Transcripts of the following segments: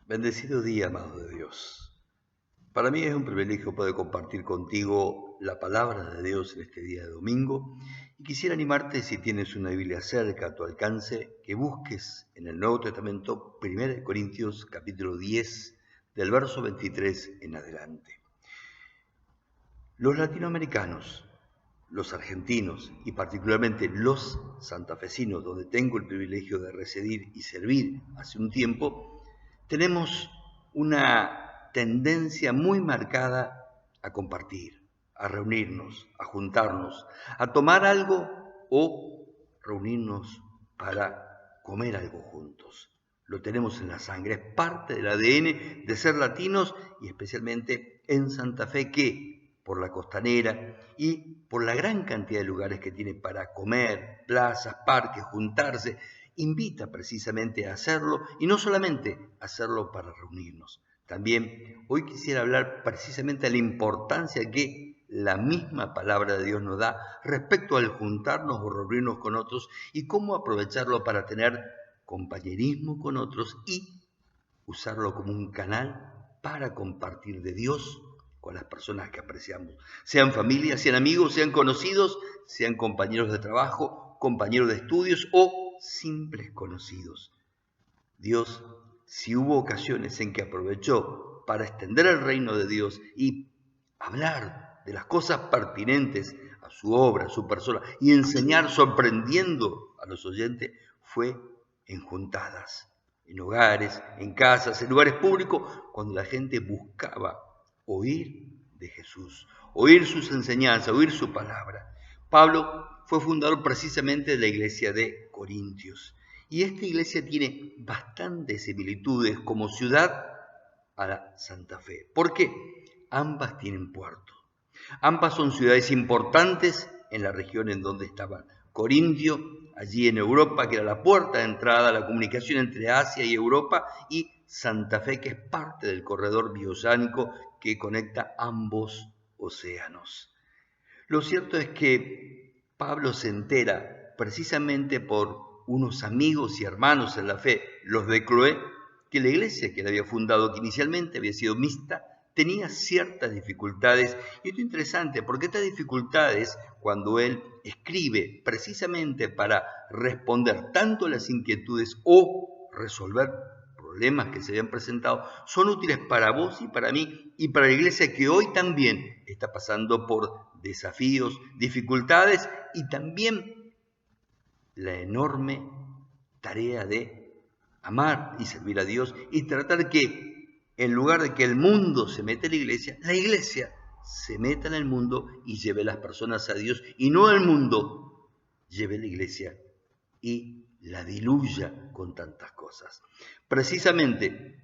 Bendecido día, amado de Dios. Para mí es un privilegio poder compartir contigo la palabra de Dios en este día de domingo y quisiera animarte, si tienes una Biblia cerca a tu alcance, que busques en el Nuevo Testamento 1 Corintios capítulo 10 del verso 23 en adelante. Los latinoamericanos, los argentinos y particularmente los santafesinos, donde tengo el privilegio de residir y servir hace un tiempo, tenemos una tendencia muy marcada a compartir, a reunirnos, a juntarnos, a tomar algo o reunirnos para comer algo juntos. Lo tenemos en la sangre, es parte del ADN de ser latinos y especialmente en Santa Fe, que por la costanera y por la gran cantidad de lugares que tiene para comer, plazas, parques, juntarse, invita precisamente a hacerlo y no solamente hacerlo para reunirnos. También hoy quisiera hablar precisamente de la importancia que la misma palabra de Dios nos da respecto al juntarnos o reunirnos con otros y cómo aprovecharlo para tener compañerismo con otros y usarlo como un canal para compartir de Dios con las personas que apreciamos, sean familia, sean amigos, sean conocidos, sean compañeros de trabajo, compañeros de estudios o simples conocidos. Dios, si hubo ocasiones en que aprovechó para extender el reino de Dios y hablar de las cosas pertinentes a su obra, a su persona, y enseñar sorprendiendo a los oyentes, fue en juntadas, en hogares, en casas, en lugares públicos, cuando la gente buscaba oír de Jesús, oír sus enseñanzas, oír su palabra. Pablo fue fundador precisamente de la iglesia de Corintios. Y esta iglesia tiene bastantes similitudes como ciudad a la Santa Fe. ¿Por qué? Ambas tienen puerto. Ambas son ciudades importantes en la región en donde estaban. Corintio, allí en Europa, que era la puerta de entrada a la comunicación entre Asia y Europa, y Santa Fe, que es parte del corredor bioceánico que conecta ambos océanos. Lo cierto es que Pablo se entera precisamente por unos amigos y hermanos en la fe, los de Cloé, que la iglesia que él había fundado, que inicialmente había sido mixta, tenía ciertas dificultades. Y esto es interesante, porque estas dificultades, cuando él escribe precisamente para responder tanto a las inquietudes o resolver problemas que se habían presentado, son útiles para vos y para mí y para la iglesia que hoy también está pasando por desafíos, dificultades y también la enorme tarea de amar y servir a Dios y tratar que en lugar de que el mundo se meta en la iglesia se meta en el mundo y lleve a las personas a Dios y no el mundo lleve a la iglesia y la diluya con tantas cosas. Precisamente,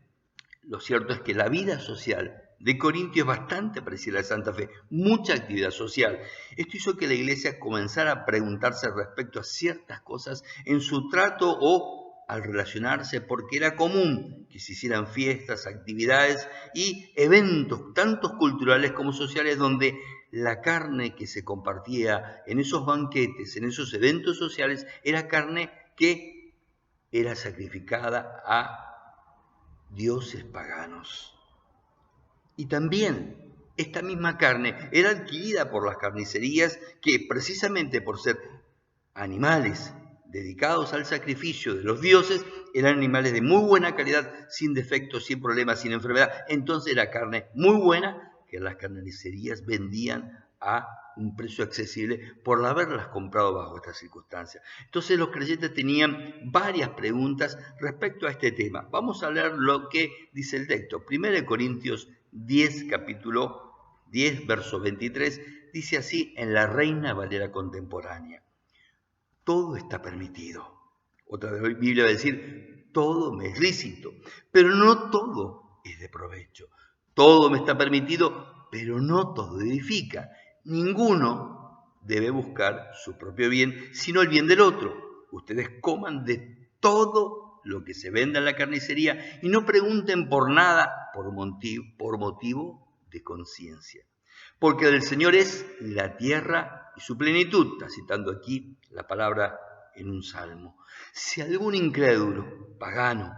lo cierto es que la vida social de Corintio es bastante parecida a Santa Fe, mucha actividad social. Esto hizo que la iglesia comenzara a preguntarse respecto a ciertas cosas en su trato o al relacionarse, porque era común que se hicieran fiestas, actividades y eventos, tantos culturales como sociales, donde la carne que se compartía en esos banquetes, en esos eventos sociales, era carne que era sacrificada a dioses paganos. Y también esta misma carne era adquirida por las carnicerías que precisamente por ser animales dedicados al sacrificio de los dioses, eran animales de muy buena calidad, sin defectos, sin problemas, sin enfermedad. Entonces era carne muy buena que las carnicerías vendían a un precio accesible por haberlas comprado bajo estas circunstancias. Entonces los creyentes tenían varias preguntas respecto a este tema. Vamos a leer lo que dice el texto. 1 Corintios 10, capítulo 10, verso 23, dice así en la Reina Valera contemporánea. Todo está permitido. Otra vez la Biblia va a decir, todo me es lícito, pero no todo es de provecho. Todo me está permitido, pero no todo edifica. Ninguno debe buscar su propio bien, sino el bien del otro. Ustedes coman de todo lo que se venda en la carnicería y no pregunten por nada por motivo de conciencia. Porque del Señor es la tierra y su plenitud. Está citando aquí la palabra en un salmo. Si algún incrédulo, pagano,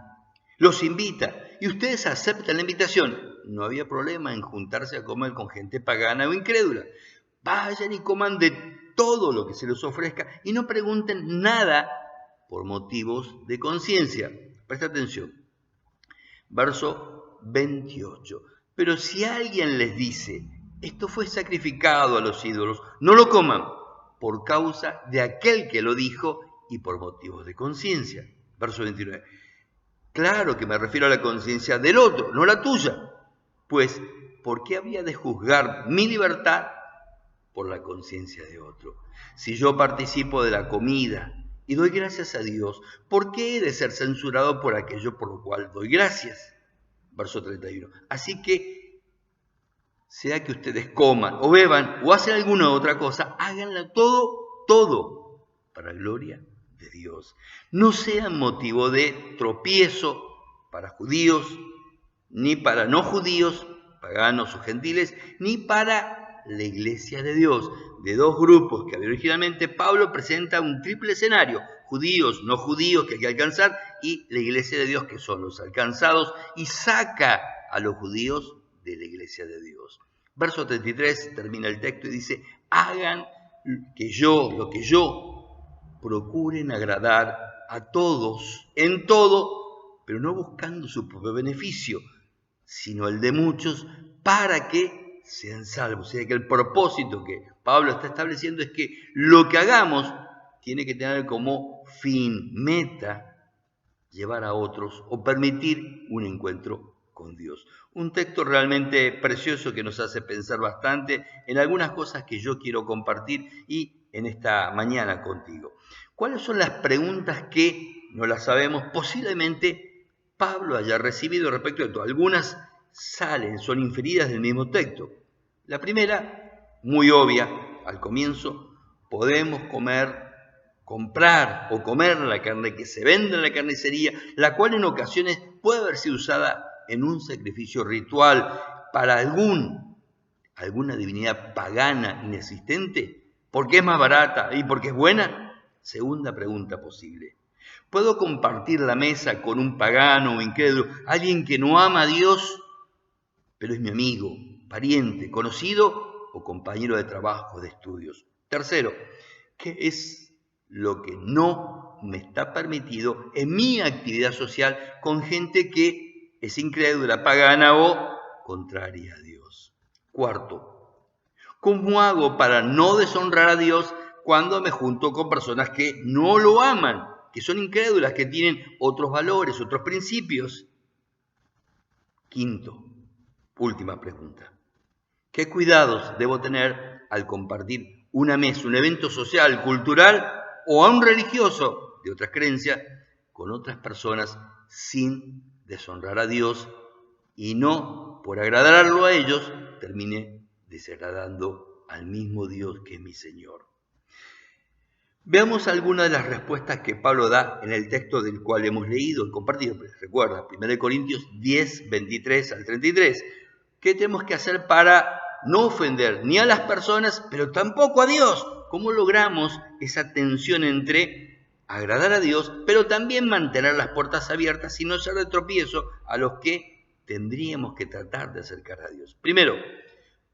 los invita y ustedes aceptan la invitación. No había problema en juntarse a comer con gente pagana o incrédula. Vayan y coman de todo lo que se les ofrezca y no pregunten nada por motivos de conciencia. Presta atención. Verso 28. Pero si alguien les dice, esto fue sacrificado a los ídolos, no lo coman por causa de aquel que lo dijo y por motivos de conciencia. Verso 29. Claro que me refiero a la conciencia del otro, no la tuya. Pues, ¿por qué había de juzgar mi libertad por la conciencia de otro? Si yo participo de la comida y doy gracias a Dios, ¿por qué he de ser censurado por aquello por lo cual doy gracias? Verso 31. Así que, sea que ustedes coman o beban o hacen alguna otra cosa, háganla todo para gloria de Dios. No sean motivo de tropiezo para judíos, ni para no judíos, paganos o gentiles, ni para la iglesia de Dios. De dos grupos que había originalmente, Pablo presenta un triple escenario: judíos, no judíos que hay que alcanzar, y la iglesia de Dios, que son los alcanzados, y saca a los judíos de la iglesia de Dios. Verso 33 termina el texto y dice: hagan lo que yo, procuren agradar a todos en todo, pero no buscando su propio beneficio, sino el de muchos, para que sean salvos. O sea que el propósito que Pablo está estableciendo es que lo que hagamos tiene que tener como fin, meta, llevar a otros o permitir un encuentro con Dios. Un texto realmente precioso que nos hace pensar bastante en algunas cosas que yo quiero compartir y en esta mañana contigo. ¿Cuáles son las preguntas que, no las sabemos, posiblemente Pablo haya recibido respecto de esto? Algunas son inferidas del mismo texto. La primera, muy obvia, al comienzo: podemos comprar o comer la carne que se vende en la carnicería, la cual en ocasiones puede haber sido usada en un sacrificio ritual para alguna divinidad pagana inexistente, porque es más barata y porque es buena. Segunda pregunta posible: ¿puedo compartir la mesa con un pagano o incrédulo, alguien que no ama a Dios, pero es mi amigo, pariente, conocido o compañero de trabajo, de estudios? Tercero, ¿qué es lo que no me está permitido en mi actividad social con gente que es incrédula, pagana o contraria a Dios? Cuarto, ¿cómo hago para no deshonrar a Dios cuando me junto con personas que no lo aman, que son incrédulas, que tienen otros valores, otros principios? Quinto, última pregunta: ¿qué cuidados debo tener al compartir una mesa, un evento social, cultural o aún religioso de otras creencias con otras personas sin deshonrar a Dios y no, por agradarlo a ellos, termine desagradando al mismo Dios que es mi Señor? Veamos algunas de las respuestas que Pablo da en el texto del cual hemos leído y compartido. Recuerda, 1 Corintios 10, 23 al 33. ¿Qué tenemos que hacer para no ofender ni a las personas, pero tampoco a Dios? ¿Cómo logramos esa tensión entre agradar a Dios, pero también mantener las puertas abiertas y no ser de tropiezo a los que tendríamos que tratar de acercar a Dios? Primero,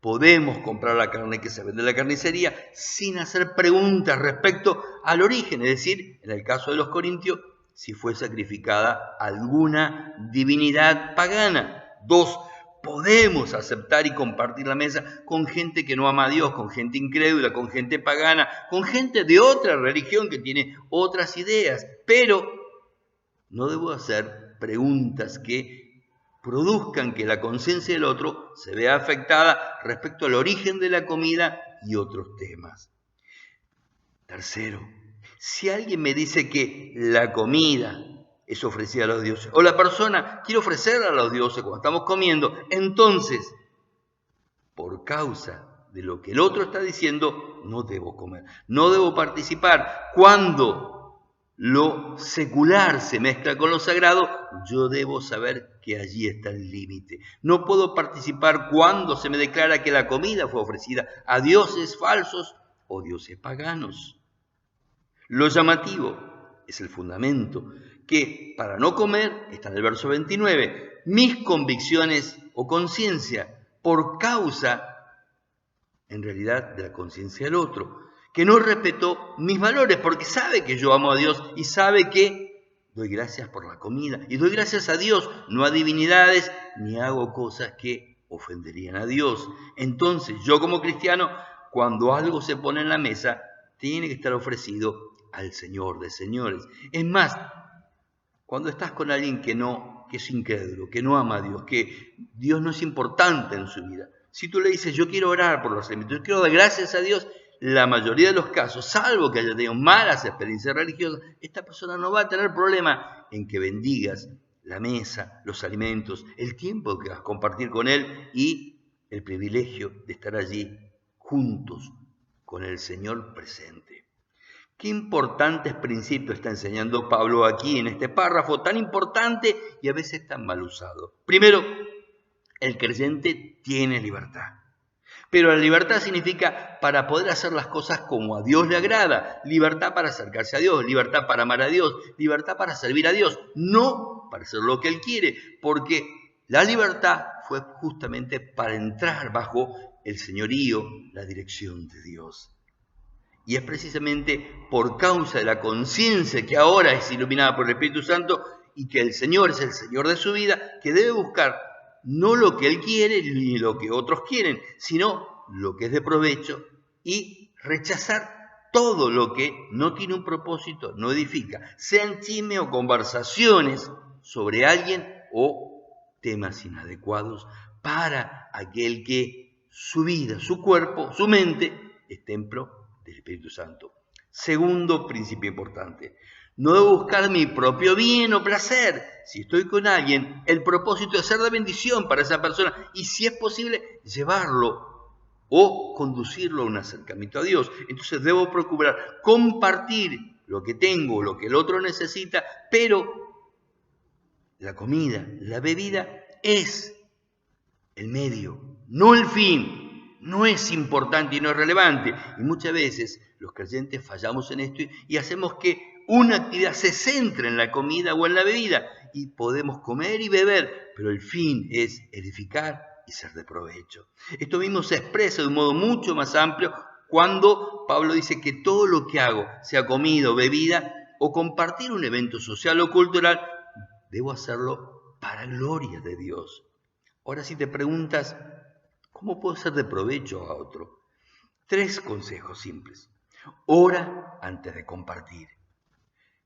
podemos comprar la carne que se vende en la carnicería sin hacer preguntas respecto al origen, es decir, en el caso de los corintios, si fue sacrificada alguna divinidad pagana. Dos, podemos aceptar y compartir la mesa con gente que no ama a Dios, con gente incrédula, con gente pagana, con gente de otra religión que tiene otras ideas, pero no debo hacer preguntas que produzcan que la conciencia del otro se vea afectada respecto al origen de la comida y otros temas. Tercero, si alguien me dice que la comida es ofrecida a los dioses, o la persona quiere ofrecerla a los dioses cuando estamos comiendo, entonces, por causa de lo que el otro está diciendo, no debo comer, no debo participar. Cuando lo secular se mezcla con lo sagrado, yo debo saber que allí está el límite. No puedo participar cuando se me declara que la comida fue ofrecida a dioses falsos o dioses paganos. Lo llamativo es el fundamento, que para no comer, está en el verso 29, mis convicciones o conciencia por causa, en realidad, de la conciencia del otro, que no respetó mis valores porque sabe que yo amo a Dios y sabe que doy gracias por la comida y doy gracias a Dios, no a divinidades, ni hago cosas que ofenderían a Dios. Entonces, yo como cristiano, cuando algo se pone en la mesa, tiene que estar ofrecido al Señor de señores. Es más, cuando estás con alguien que es incrédulo, que no ama a Dios, que Dios no es importante en su vida, si tú le dices, yo quiero orar por los alimentos, yo quiero dar gracias a Dios, la mayoría de los casos, salvo que haya tenido malas experiencias religiosas, esta persona no va a tener problema en que bendigas la mesa, los alimentos, el tiempo que vas a compartir con él y el privilegio de estar allí juntos con el Señor presente. Qué importantes principios está enseñando Pablo aquí en este párrafo tan importante y a veces tan mal usado. Primero, el creyente tiene libertad. Pero la libertad significa para poder hacer las cosas como a Dios le agrada, libertad para acercarse a Dios, libertad para amar a Dios, libertad para servir a Dios, no para hacer lo que Él quiere, porque la libertad fue justamente para entrar bajo el señorío, la dirección de Dios. Y es precisamente por causa de la conciencia que ahora es iluminada por el Espíritu Santo y que el Señor es el Señor de su vida, que debe buscar no lo que Él quiere ni lo que otros quieren, sino lo que es de provecho y rechazar todo lo que no tiene un propósito, no edifica, sean chisme o conversaciones sobre alguien o temas inadecuados para aquel que su vida, su cuerpo, su mente es templo del Espíritu Santo. Segundo principio importante, no debo buscar mi propio bien o placer. Si estoy con alguien, el propósito es ser de bendición para esa persona y si es posible, llevarlo o conducirlo a un acercamiento a Dios. Entonces debo procurar compartir lo que tengo, lo que el otro necesita, pero la comida, la bebida es el medio, no el fin. No es importante y no es relevante. Y muchas veces los creyentes fallamos en esto y hacemos que una actividad se centre en la comida o en la bebida. Y podemos comer y beber, pero el fin es edificar y ser de provecho. Esto mismo se expresa de un modo mucho más amplio cuando Pablo dice que todo lo que hago, sea comida o bebida, o compartir un evento social o cultural, debo hacerlo para gloria de Dios. Ahora si te preguntas, ¿cómo puedo ser de provecho a otro? 3 consejos simples. Ora antes de compartir.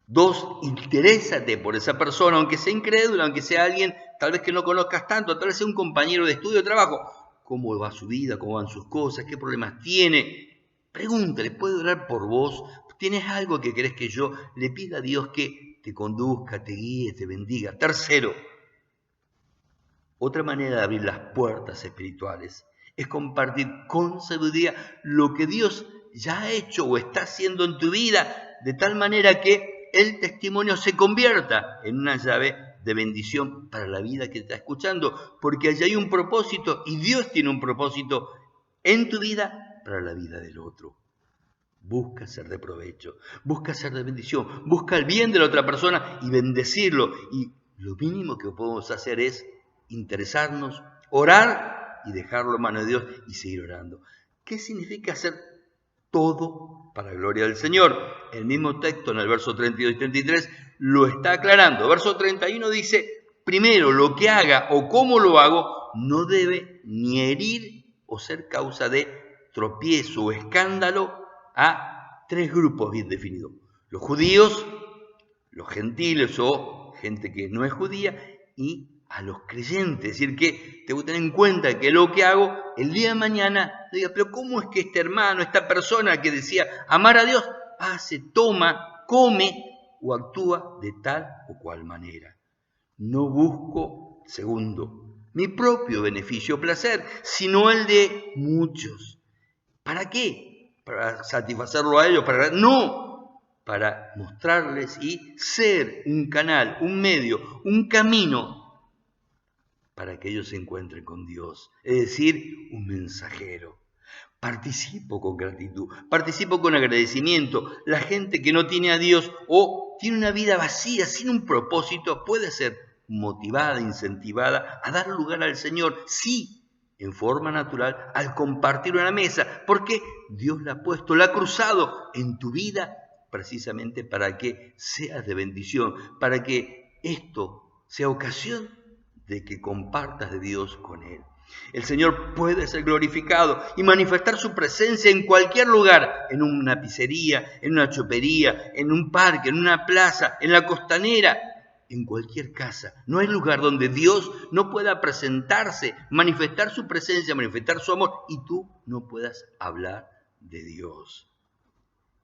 2, interésate por esa persona, aunque sea incrédula, aunque sea alguien tal vez que no conozcas tanto, tal vez sea un compañero de estudio o de trabajo. ¿Cómo va su vida? ¿Cómo van sus cosas? ¿Qué problemas tiene? Pregúntale, ¿puede orar por vos? ¿Tienes algo que querés que yo le pida a Dios que te conduzca, te guíe, te bendiga? Tercero, otra manera de abrir las puertas espirituales es compartir con sabiduría lo que Dios ya ha hecho o está haciendo en tu vida, de tal manera que el testimonio se convierta en una llave de bendición para la vida que está escuchando, porque allí hay un propósito y Dios tiene un propósito en tu vida para la vida del otro. Busca ser de provecho, busca ser de bendición, busca el bien de la otra persona y bendecirlo. Y lo mínimo que podemos hacer es interesarnos, orar y dejarlo en manos de Dios y seguir orando. ¿Qué significa hacer todo para la gloria del Señor? El mismo texto en el verso 32 y 33 lo está aclarando. Verso 31 dice, primero lo que haga o cómo lo hago no debe ni herir o ser causa de tropiezo o escándalo a 3 grupos bien definidos. Los judíos, los gentiles o gente que no es judía y a los creyentes. Es decir, que tengo que tener en cuenta que lo que hago el día de mañana, diga, pero ¿cómo es que este hermano, esta persona que decía amar a Dios, hace, toma, come o actúa de tal o cual manera? No busco, segundo, mi propio beneficio o placer, sino el de muchos. ¿Para qué? ¿Para satisfacerlo a ellos? No, para mostrarles y ser un canal, un medio, un camino para que ellos se encuentren con Dios. Es decir, un mensajero. Participo con gratitud, participo con agradecimiento. La gente que no tiene a Dios o tiene una vida vacía, sin un propósito, puede ser motivada, incentivada a dar lugar al Señor, sí, en forma natural, al compartir una mesa, porque Dios la ha puesto, la ha cruzado en tu vida precisamente para que seas de bendición, para que esto sea ocasión de que compartas de Dios con Él. El Señor puede ser glorificado y manifestar su presencia en cualquier lugar, en una pizzería, en una chopería, en un parque, en una plaza, en la costanera, en cualquier casa. No hay lugar donde Dios no pueda presentarse, manifestar su presencia, manifestar su amor y tú no puedas hablar de Dios.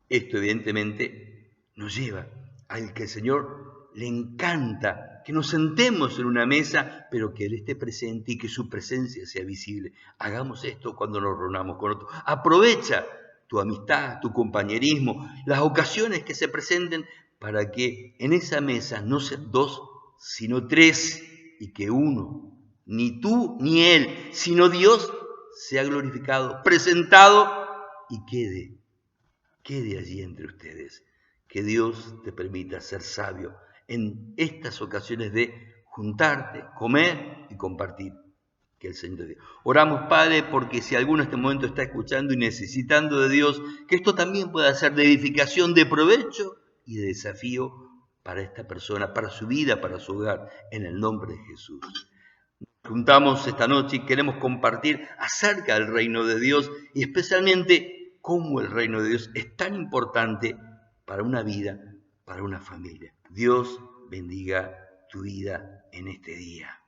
Esto evidentemente nos lleva al que el Señor le encanta que nos sentemos en una mesa, pero que Él esté presente y que su presencia sea visible. Hagamos esto cuando nos reunamos con otros. Aprovecha tu amistad, tu compañerismo, las ocasiones que se presenten para que en esa mesa no sean dos, sino tres, y que uno, ni tú ni Él, sino Dios, sea glorificado, presentado y quede allí entre ustedes. Que Dios te permita ser sabio en estas ocasiones de juntarte, comer y compartir. Que el Señor te dé. Oramos, Padre, porque si alguno en este momento está escuchando y necesitando de Dios, que esto también pueda ser de edificación, de provecho y de desafío para esta persona, para su vida, para su hogar, en el nombre de Jesús. Juntamos esta noche y queremos compartir acerca del reino de Dios y especialmente cómo el reino de Dios es tan importante para una vida, para una familia. Dios bendiga tu vida en este día.